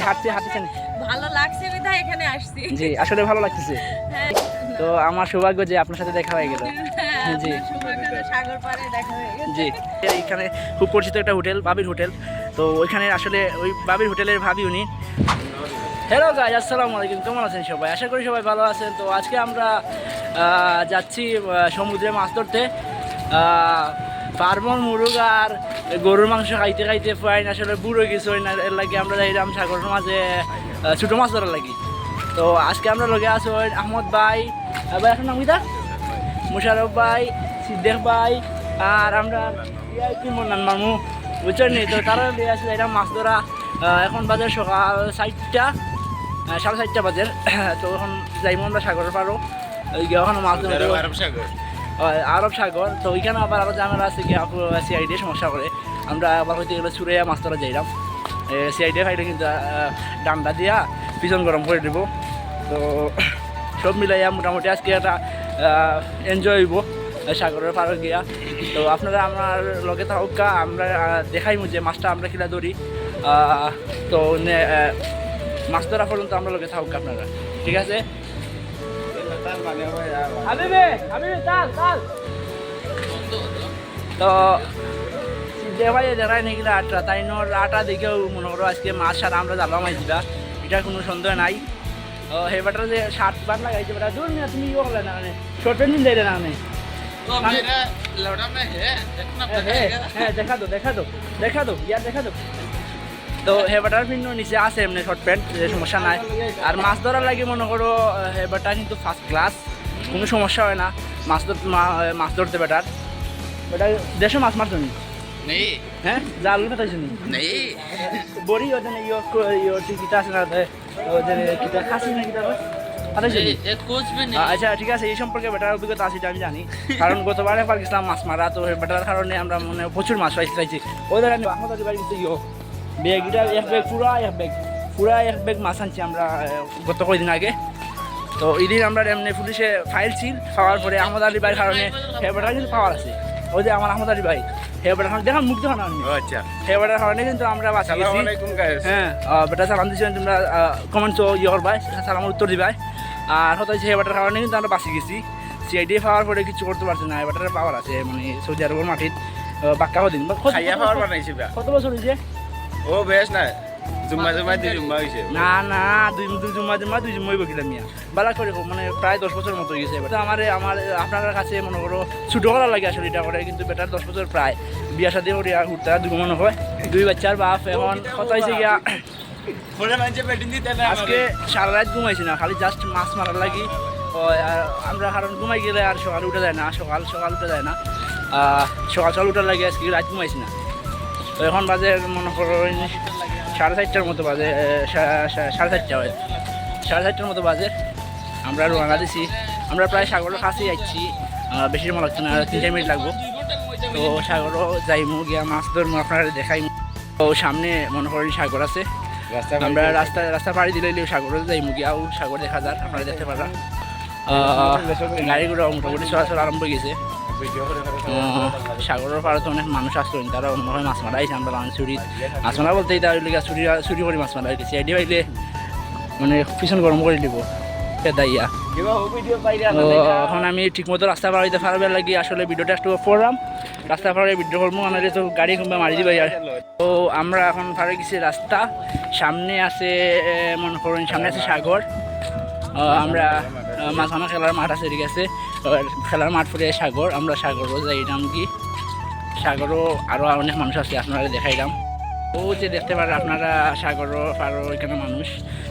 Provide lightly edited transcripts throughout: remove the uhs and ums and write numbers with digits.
হাঁটতেছেন? ভালো লাগছে বিধায় এখানে আসছি। জি, আসলে ভালো লাগতেছে। হ্যাঁ, তো আমার সৌভাগ্য যে আপনার সাথে দেখা হয়ে গেল। জি। সাগর পাড়ে দেখা হয়ে গেছে। জি, এইখানে খুব পরিচিত একটা হোটেল, বাবির হোটেল। তো ওইখানে আসলে ওই বাবির হোটেলের ভাবি উনি। হ্যালো গাইজ, আসসালামু আলাইকুম, কেমন আছেন সবাই? আশা করি সবাই ভালো আছেন। তো আজকে আমরা যাচ্ছি সমুদ্রে মাছ ধরতে। ফার্মর মুরগ আর গরুর মাংস খাইতে খাইতে ফাইন আসলে বুড়ো কিছু হয় না, এর লাগে আমরা যাইলাম সাগরের মাঝে ছোটো মাছ ধরার লাগি। তো আজকে আমরা লগে আছি আহমদ ভাই, ভাই এখন নাম কিটা? মুশারফ ভাই, সিদ্দেক ভাই, আর আমরা কি মন্নান মামু, বুঝছেন নি? তো তারা লিয়ে আসলে এটা মাছ ধরা। এখন বাজে সকাল 4টা, 4:30 বাজে। তো এখন যাইব আমরা সাগরের পারো, ওখানে মাছ ধরতে আরব সাগর। তো ওইখানে আবার আরও ঝামেলা আছে কি, সিআইডি সমস্যা করে। আমরা আবার হয়তো এগুলো ছুড়ে মাছ ধরা যাইলাম। সিআইডি খাইলে কিন্তু ডান্ডা দিয়া পিছন গরম করে দেবো। তো সব মিলাইয়া মোটামুটি আজকে একটা এনজয় হইব সাগরের পাড়ে গিয়া। তো আপনারা আমার লগে থাকা, আমরা দেখাইমু যে মাছটা আমরা কিলা ধরি। তো মাছ ধরা পর্যন্ত আমরা লগে থাকুক আপনারা, ঠিক আছে? তো দেখাই দেখাই নাকি আটটা, তাই আটা দেখেও মনে করো আজকে মাছ সারা আমরা জ্বালাম আইসবা, এটা কোনো সন্দেহ নাই। হেবাটার যে 60 বার লাগাইছে বেটা, দূর না তুমি ইয়ে করলে না, মানে শর্ট নিন যাইলে না। হ্যাঁ, দেখা দো ইয়ার দেখা দো। তো হেবাটার ভিন্ন নিচে আছে এমনি শর্ট প্যান্ট, সমস্যা নাই। আর মাছ ধরার লাগে মনে করো হেবাটা কিন্তু ফার্স্ট ক্লাস, কোনো সমস্যা হয় না মাছ ধরতে। বেটার দেশে মাছ মারছো নি? হ্যাঁ, জাল ফাটাইছো নি? বড়ি ওদের কিটা আছে না, কিটা খাসি না কিটা ফাটাইছো নি? আচ্ছা ঠিক আছে, এই সম্পর্কে বেটার অভিজ্ঞতা আছে আমি জানি, কারণ গতবার একবার গেছিলাম মাছ মারা। তো বেটার কারণে আমরা মানে প্রচুর মাছ পাইছি। ওই ধরেন আমাদের বাড়ি কিন্তু ব্যাগ এটা এক ব্যাগ মাছ আনছি আমরা গত কয়েকদিন আগে। তো এদিন আমরা এমনি পুলিশে ফাইল ছিল, পাওয়ার পরে আহমদ আলী ভাইয়ের কারণে হেবাটার কিন্তু পাওয়ার আছে। ওই যে আমার আহমদ আলী ভাই হেবাটার কারণে দেখান মুখ দেখান আমি হেবাটার কারণে কিন্তু আমরা বাঁচা গেছি। হ্যাঁ, বেটা সালাম দিচ্ছেন তোমরা, কমেন্ট করবাই, সালামের উত্তর দিবাই। আর হয়তো হেবাটার কারণে কিন্তু আমরা বাঁচি গেছি। সিআইডি পাওয়ার পরে কিছু করতে পারছি না, হেবাটার পাওয়ার আছে মানে সৌদি আরবের মাটির বাক্কা দিন। কত বছর হয়েছে? ও বেশ না, জুম্মা হইছে না দুই জুম্মা বকিলাম মিয়া বালা করে, মানে প্রায় 10 বছর মতো হয়ে গেছে। আমার আপনার কাছে মনে করো ছোটো করা লাগে আসলে এটা করে, কিন্তু বেটার 10 বছর প্রায় বিয়া শাদী করে ঘুরতে দুই মনে হয়, 2 বাচ্চার বাপ। এখন কথা হয়েছে গিয়া আজকে সারা রাত ঘুমাইছি না, খালি জাস্ট মাছ মারার লাগি। আমরা কারণ ঘুমাই গেলে আর সকাল উঠে যায় না, সকাল উঠে যায় না, সকাল উঠার লাগে আজকে রাত ঘুমাইছি না। তো এখন বাজে মনে করো 4:30টার মতো বাজে, 4:30টার মতো বাজে। আমরা রওনা দিছি, আমরা প্রায় সাগরের কাছে যাচ্ছি, বেশি সময় লাগছে না, 3-4 মিনিট লাগবো। তো সাগরও যাইমু, গিয়া মাছ ধরবো, আপনারা দেখাই। তো সামনে মনে করেন সাগর আছে, আমরা রাস্তা পাড়ি দিলে সাগরও যাইমু, গিয়াও সাগর দেখা যাক, আপনারা দেখতে পারা। গাড়িগুলো মোটামুটি চলাচল আরম্ভ হয়ে গেছে। সাগরের পাড়ে তো অনেক মানুষ আসলো, তারা অন্য হয় মাছ মারা আইছে। আমরা চুরি মাছ মারা বলতে চুরি করে মাছ মারা গেছি, এটি পাইলে মানে পিছন গরম করে দিব দাইয়া। এখন আমি ঠিকমতো রাস্তা পার হইতে পারবে লাগি আসলে ভিডিওটা একটু করলাম, রাস্তা পাড়ে ভিডিও করবো, আনারে তো গাড়ি কিংবা মারি দিবে। তো আমরা এখন পাড়ে গেছি রাস্তা, সামনে আছে মনে করুন সামনে আছে সাগর। আমরা মাঝখানে খেলার মাঠ আছে, ঠিক আছে, খেলার মাঠ পরে সাগর, আমরা সাগরও যাইলাম কি, সাগরও আরও অনেক মানুষ আছে, আপনারা দেখাইলাম। ও যে দেখতে পারেন আপনারা সাগরও পারো এখানে মানুষ,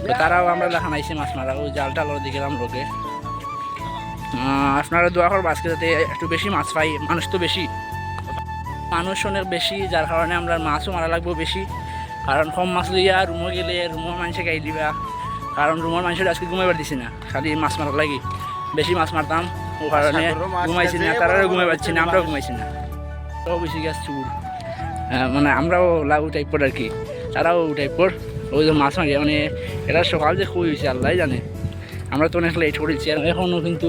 তো তারাও আমরা দেখান আইসি মাছ মারা, ওই জাল টালও দিলাম লোকে। আপনারা দোয়া করবো আজকে যাতে একটু বেশি মাছ পাই, মানুষ তো বেশি, মানুষ অনেক বেশি, যার কারণে আমরা মাছও মারা লাগবো বেশি। কারণ কম মাছ লইয়া রুমও গেলে রুমও মানুষে গাই দিবা, কারণ রুমের মানুষের আজকে ঘুমাইবার দিছি না, খালি মাছ মারার লাগি বেশি মাছ মারতাম, ও কারণে ঘুমাইছি না, তারাও ঘুমাই পাচ্ছি না, আমরাও ঘুমাইছি না। তো বেশি গেছে চুর, মানে আমরাও লাগু টাইপর আর কি, তারাও টাইপর। ওই যে মাছ মারি মানে এটা সকাল যে খুবই হয়েছে আল্লাহ জানে, আমরা তো অনেক লেট করেছি। এখনও কিন্তু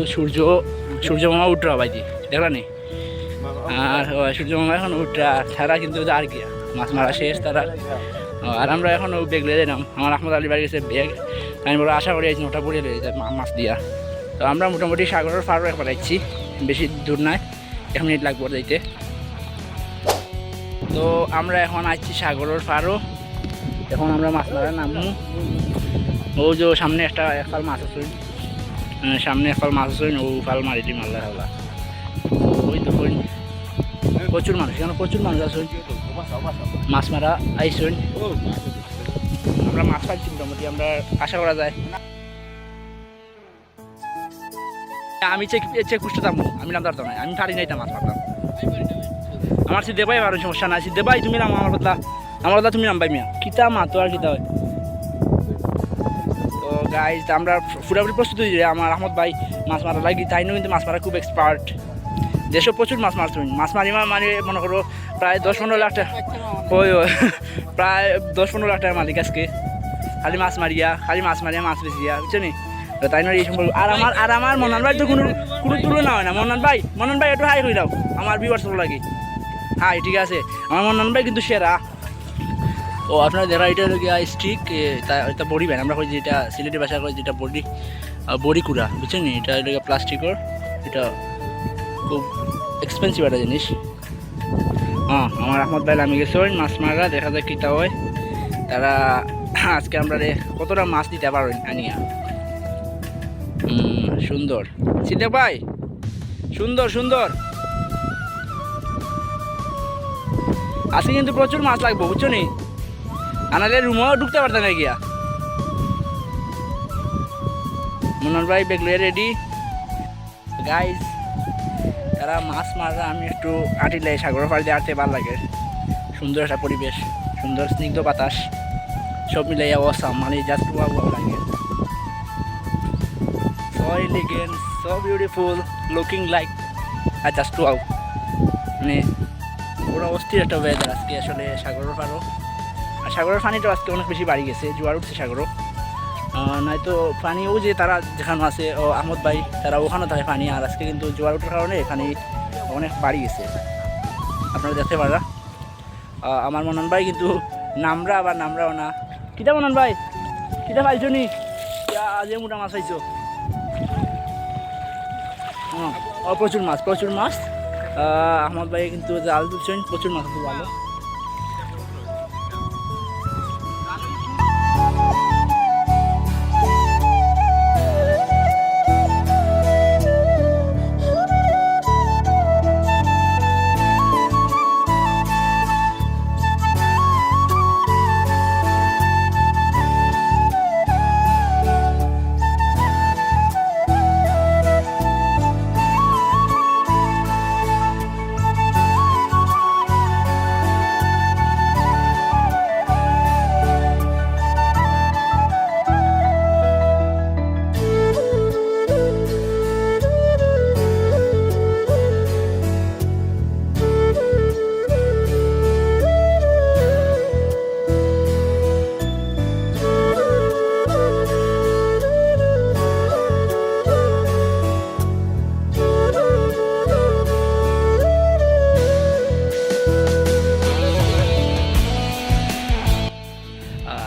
সূর্য মামা উঠরা বাইদি দেখলা নি, আর সূর্য মামা এখন উঠরা, তারা কিন্তু আর কি মাছ মারা শেষ, তারা আর আমরা এখন ব্যাগ লিয়ে দিলাম, আমার আহমদ আলী বাড়ি গেছে ব্যাগ, আমি বড় আশা করি আছি ওটা পড়ে লিয়ে যায় মাছ দিয়া। তো আমরা মোটামুটি সাগরের পাড়ও একবার যাচ্ছি, বেশি দূর নয়, 1 মিনিট লাগবে যাইতে। তো আমরা এখন আসছি সাগরের পাড়ও, এখন আমরা মাছ মারা নামু। ও যে সামনে একটা একফাল মাছ আছে, সামনে একফাল মাছ আছে, ও ফাল মারি দিই মাল্লা খাওয়া। ওই তো প্রচুর মানুষ, এখানে প্রচুর মানুষ আছে, মাছ মারা আইসুন। আমরা মাছ পাইছি মোটামুটি, আমরা আশা করা যায়। আমি চেক পুষ্ট থাকবো, আমি নাম পারতাম না, আমি পারি নাই মাছ মারতাম। আমার সিদ্ধে ভাই আর সমস্যা নাই, সিদ্ধে ভাই তুমি নাম আমার বদলা তুমি নাম পাই মিয়া, কিতা মাতো আর কিতা হয়। তো গাইজ আমরা পুরোপুরি প্রস্তুত হয়ে যাই, আমার আহমদ ভাই মাছ মারা লাগি, তাই নিয়েও কিন্তু মাছ মারা খুব এক্সপার্ট। দেশও প্রচুর মাছ মারছেন, মাছ মারি মানে মনে করো প্রায় 10-15 লাখ টাকা, ওই প্রায় 10-15 লাখ টাকার মালিক আজকে, খালি মাছ মারিয়া মাছ বেচিয়া, বুঝছো নি। তাই নয় এই সম্পর্ক। আর আমার মনান ভাই তো কোনো তুলনা হয় না। মনান ভাই একটু হাই হয়ে দাও আমার ভিউয়ার্স লাগে, হাই ঠিক আছে। আমার মনান ভাই কিন্তু সেরা। ও আপনারা দেখা এটা গিয়া স্টিক, এটা বড়ি ব্যান আমরা কই যেটা সিলেটি ভাষা কই যেটা বড়ি কুড়া, বুঝছেন নি। এটা এটা প্লাস্টিকের, এটা খুব এক্সপেন্সিভ একটা জিনিস। আমার আহমদ ভাই আমি গেছে মাছ মারা, দেখা যায় কীটা হয় তারা আজকে আমরা কতটা মাছ দিতে পারেন আনিয়া। সুন্দর সিদ্ধেক ভাই, সুন্দর আজকে কিন্তু প্রচুর মাছ লাগবো, বুঝছো নি। আনালে রুমও ঢুকতে পারতেন না গিয়া। মনোর ভাই ব্যাগ লইয়া রেডি। গাইজ তারা মাছ মারা, আমি একটু আটিলাই সাগরের পাড় দিয়ে আটতে ভালো লাগে, সুন্দর একটা পরিবেশ, সুন্দর স্নিগ্ধ বাতাস, সব মিলাইয়া অসাম, মানে জাস্ট ওয়াও লাগে। So elegant, so beautiful, looking like just wow, মানে পুরো অস্থির একটা ওয়েদার আজকে আসলে সাগরের পাড়ও। আর সাগরের পানিটাও আজকে অনেক বেশি বাড়ি গেছে, জোয়ার উঠছে সাগরও। নয়তো পানিও যে তারা যেখানে আছে ও আহমদ ভাই তারা ওখানে থাকে পানি, আর আজকে কিন্তু জোয়ার ওঠার কারণে পানি অনেক বাড়ি গেছে, আপনারা দেখতে পারা। আমার মনন ভাই কিন্তু নামরাও না। কিটা মনন ভাই, কিটা পাইছো নি? আজ মোটা মাছ পাইছো? প্রচুর মাছ। আহমদ ভাই কিন্তু জাল তুলছেন, প্রচুর মাছ আছে ভালো।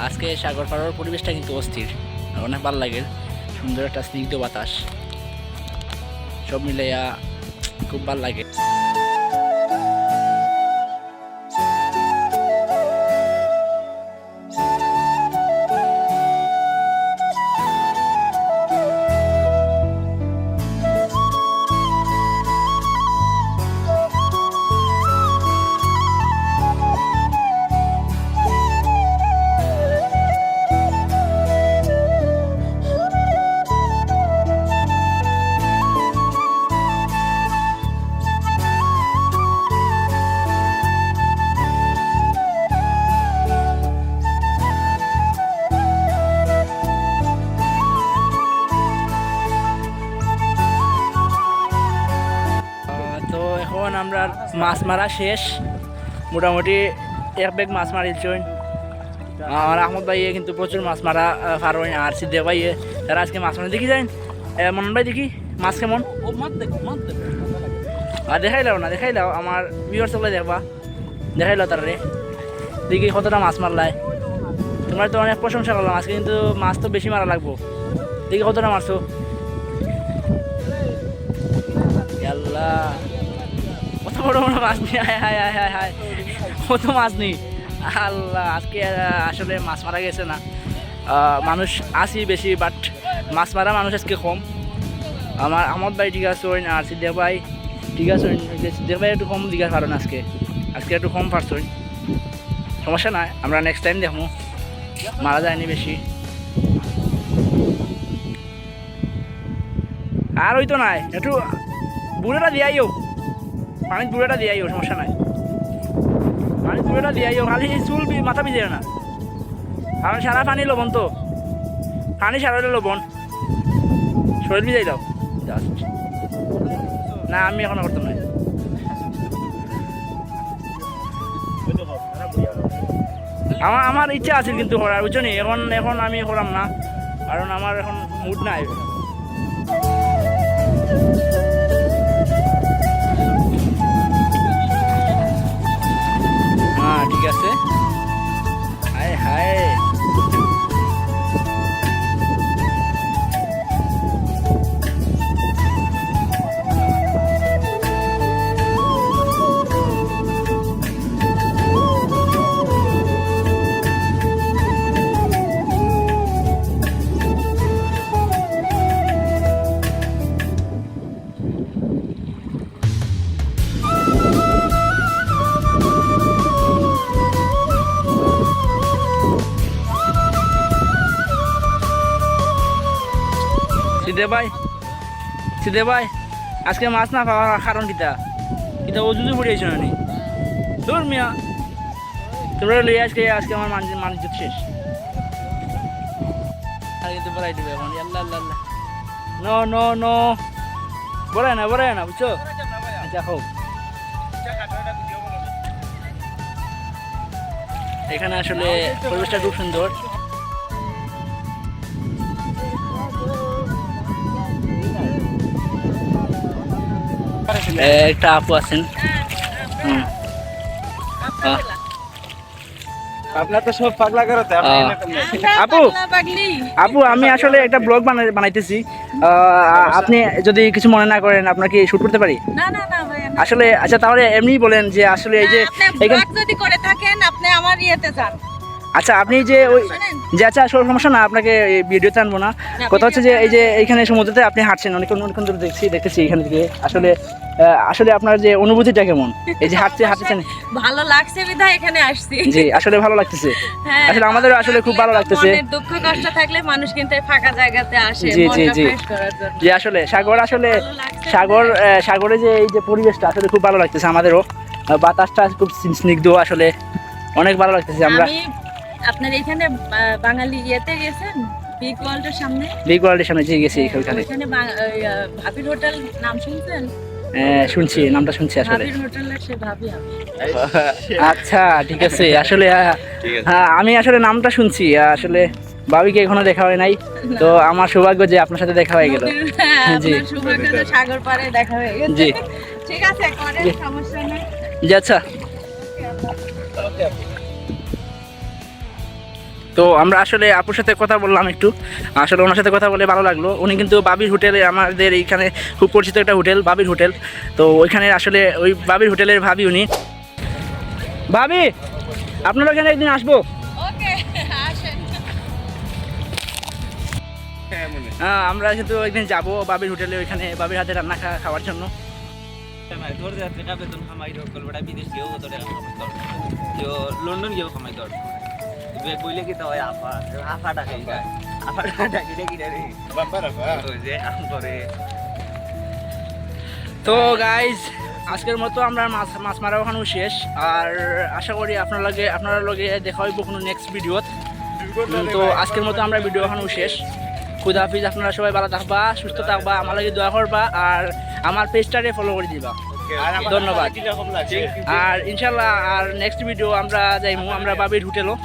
আজকে সাগর পাড়ার পরিবেশটা কিন্তু অস্থির, অনেক ভালো লাগে, সুন্দর একটা স্নিগ্ধ বাতাস, সব মিলাইয়া খুব ভালো লাগে। আমরা মাছ মারা শেষ, মোটামুটি 1 ব্যাগ মাছ মারিছেন। আর আহমদ ভাইয়ে কিন্তু প্রচুর মাছ মারা পারেন, আর সিদ্ধে ভাইয়ে তারা আজকে মাছ মারা দেখি যান। মনন ভাই দেখি মাছ কেমন, আর দেখাইলাও আমার ভিউয়ার্স সবাই দেখবা, দেখাইলাও তারা রে দেখি কতটা মাছ মারলায়। তোমার তো অনেক প্রশংসা করলাম আজকে, কিন্তু মাছ তো বেশি মারা লাগবো। দেখি কতটা মারছো। আল্লাহ, কত বড় বড় মাছ নেই, হায় হায় হায় হায় হায়, কত মাছ নেই। আল্লাহ, আজকে আসলে মাছ মারা গেছে না, মানুষ আসি বেশি, বাট মাছ মারা মানুষ আজকে কম। আমার আমার ভাই ঠিক আছে, আর সিদ্দিক ভাই ঠিক আছে, সিদ্দিক ভাই একটু কম দিঘার কারণ আজকে একটু কম পারছো। সমস্যা নাই, আমরা নেক্সট টাইম দেখবো, মারা যায়নি বেশি। আর ওই তো নাই, একটু বুড়োটা দিয়াইও, পানির বুড়োটা দিয়াইও, সমস্যা নাই, পানির বুড়োটা দিয়াইও, খালি চুল মাথা ভিজে না, কারণ সারা পানি লবণ তো, পানি সারা লবণ, শরীর ভিজাই দাও। না আমি এখনো করতাম না। আমার ইচ্ছা আছে কিন্তু করার, বুঝছো নি, এখন আমি করাম না, কারণ আমার এখন মুড নাই। হ্যাঁ ঠিক আছে, হায় হায়, সিদ্ধে ভাই আজকে মাছ না পাওয়ার কারণ কিতা কিতা ওজুজু পড়িয়েছ না নি? দূর মিয়া, তোমরা লইয়া আজকে আমার মানিজ্য শেষ। আর কিন্তু বলাই দিবে এখন, আল্লাহ আল্লাহ আল্লাহ, নো নো নো, বড়ায় না বুঝছো। আচ্ছা হোক, এখানে আসলে পরিবেশটা খুব সুন্দর। একটা আপু আছেন, আপনার তো সব পাগলা করতে আপু আমি আসলে একটা ব্লগ বানাইতেছি, আপনি যদি কিছু মনে না করেন আপনার কি শুট করতে পারি? না না না ভাই, আসলে আচ্ছা তাহলে এমনি বলেন যে আসলে এই যে যদি করে থাকেন আপনি আমার ইয়েতে যান। আচ্ছা আপনি যে ওই যে, আচ্ছা আসলে সমস্যা না, আপনাকে ভিডিওতে আনবো না, কথা হচ্ছে যে এই যে এইখানে সমুদ্রতে আপনি হাঁটছেন অনেকক্ষণ ধরে দেখতেছি এখান থেকে, আসলে আপনার যে অনুভূতিটা কেমন, এই যে হাঁটছেন? ভালো লাগছে বিধায় এখানে আসছি। জি আসলে ভালো লাগতেছে, হ্যাঁ, আসলে আমাদেরও আসলে খুব ভালো লাগতেছে। মনের দুঃখ কষ্ট থাকলে মানুষ কিন্তু এই ফাঁকা জায়গাতে আসে জি জি মনটা জি ফ্রেশ করার জন্য। জি আসলে সাগরে যে এই যে পরিবেশটা আসলে খুব ভালো লাগতেছে আমাদেরও, বাতাসটা খুব স্নিগ্ধ, আসলে অনেক ভালো লাগতেছে। আমরা আপনার এখানে বাঙালি ইয়েতে গেছেন বিগ ওয়ার্ল্ডের সামনে? বিগ ওয়ার্ল্ডের সামনে যে গেছি ওখানে ভাবির হোটেল নাম শুনছেন? শুনছি, নামটা শুনছি আসলে। ভাবির হোটেলের সে ভাবি আমি। আচ্ছা ঠিক আছে, আসলে হ্যাঁ আমি আসলে নামটা শুনছি, আসলে ভাবিকে এখনো দেখা হয় নাই, তো আমার সৌভাগ্য যে আপনার সাথে দেখা হয়ে গেল। জি আপনার সৌভাগ্য যে সাগর পাড়ে দেখা হয়ে গেছে। জি ঠিক আছে, করেন, সমস্যা নেই। জি আচ্ছা, তো আমরা আসলে আপুর সাথে কথা বললাম একটু, আসলে ওনার সাথে কথা বলে ভালো লাগলো। উনি কিন্তু বাবির হোটেলে, আমাদের এইখানে খুব পরিচিত একটা হোটেল বাবির হোটেল, তো ওইখানে আসলে ওই বাবির হোটেলের ভাবি উনি। ভাবি আপনারা ওখানে একদিন আসবো। ওকে, আসেন। হ্যাঁ আমরা কিন্তু একদিন যাবো বাবির হোটেলে, ওইখানে বাবির হাতে রান্না খাওয়ার জন্য। লন্ডন গিয়েও কামাই তোর বইলে কি তো হয় আফা ডাকে তো গাইজ আজকের মতো আমরা মাছ মারা ওখানেও শেষ, আর আশা করি আপনারা লগে দেখা হইব কোনো নেক্সট ভিডিওত। তো আজকের মতো আমরা ভিডিও ওখানেও শেষ। খুদা হাফিজ, আপনারা সবাই ভালো থাকবা, সুস্থ থাকবা, আমার লাগে দোয়া করবা, আর আমার পেজটারে ফলো করে দিবা। ধন্যবাদ। আর ইনশাল্লাহ আর নেক্সট ভিডিও আমরা যাইমু আমরা বাবির হোটেলও।